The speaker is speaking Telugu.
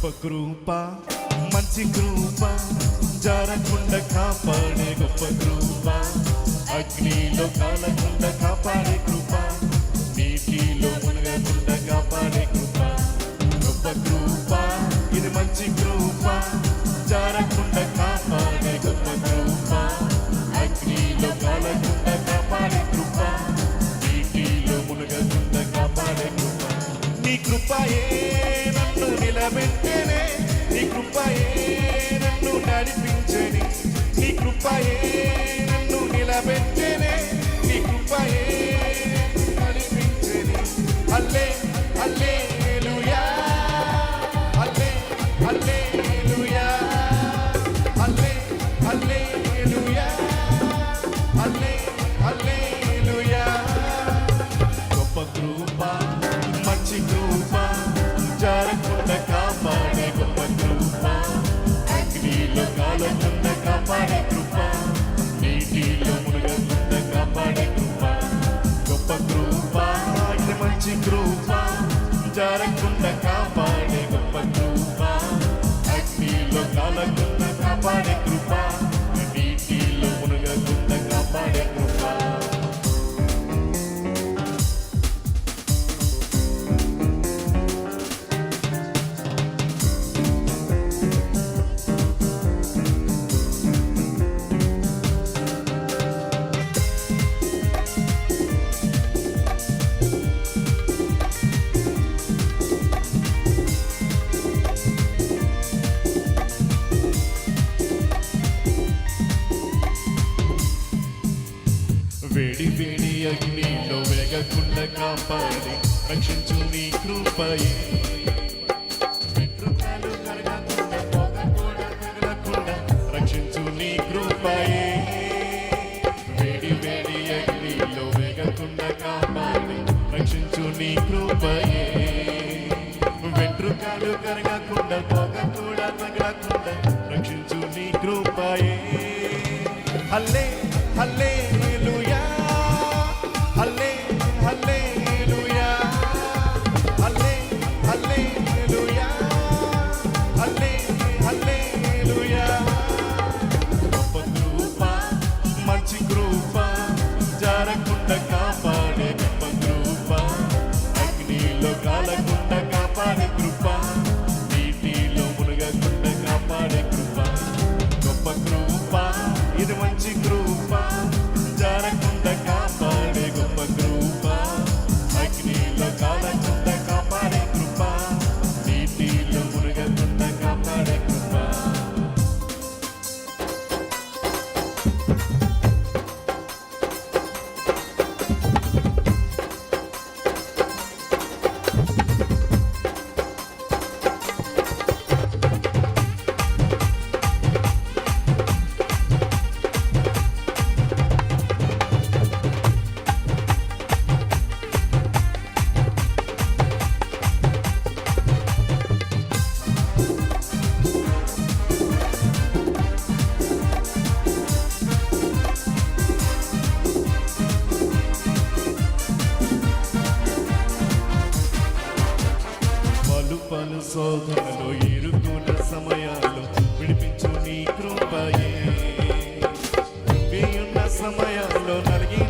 కృప మంచి కృప జారకుండా కాపాడే గొప్ప కృప అగ్నిలో కాలకుండా కాపాడే కృప నీటిలో మునగకుండా కాపాడే కృప గొప్ప కృప ఇది మంచి కృప జారకుండా కాపాడే గొప్ప కృప అగ్నిలో కాలకుండా కాపాడే కృప నీటిలో మునగకుండా కాపాడే కృప నీ కృపయే నన్ను నిలబెట్టేనే నీ కృపయే నన్ను నడిపించేని నీ కృపయే నన్ను నిలబెట్టేనే నీ కృపయే నడిపించేని హల్లే హల్లెలూయా హల్లే హల్లెలూయా హల్లే హల్లెలూయా హల్లే హల్లెలూయా గొప్ప కృప మంచి కృప జారకుండా కాపాడే గొప్ప కృప అగ్నిలో కాలకుండా కాపాడే కృప నీటిలో మునగకుండా కాపాడే కృప గొప్ప కృప ఇది మంచి కృప జారకుండా కాపాడే గొప్ప కృప అగ్నిలో కాలకుండా కాపాడే కృప నీటిలో మునగకుండా కాపాడే కృప వేడి వేడి అగ్నిలో వేగకుండా కాపాడి రక్షించు నీ కృపయే వెంట్రుకలు కరగకుండా పోగకుండా తగలకుండా రక్షించు నీ కృపయే వేడి వేడి అగ్నిలో వేగకుండా కాపాడి రక్షించు నీ కృపయే వెంట్రుకలు కరగకుండా పోగకుండా తగలకుండా రక్షించు నీ కృపయే హల్లే హల్లెలూయా హల్లే హల్లెలూయా హల్లే హల్లెలూయా హల్లే హల్లెలూయా గొప్ప కృప మంచి కృప జారకుండా కాపాడే గొప్ప కృప అగ్నిలో కాలకుండా కాపాడే కృప నీటిలో మునగకుండా కాపాడే కృప గొప్ప కృప ఇది మంచి కృప జారకుండా కాపాడే గొప్ప కృప అగ్నిలో కాలకుండా కాపాడే కృప నీటిలో మునగకుండా కాపాడే కృప పలు శోధనలో ఇరుకున్న సమయాల్లో విడిపించు నీ కృపయే ఉన్న సమయాల్లో నలిగి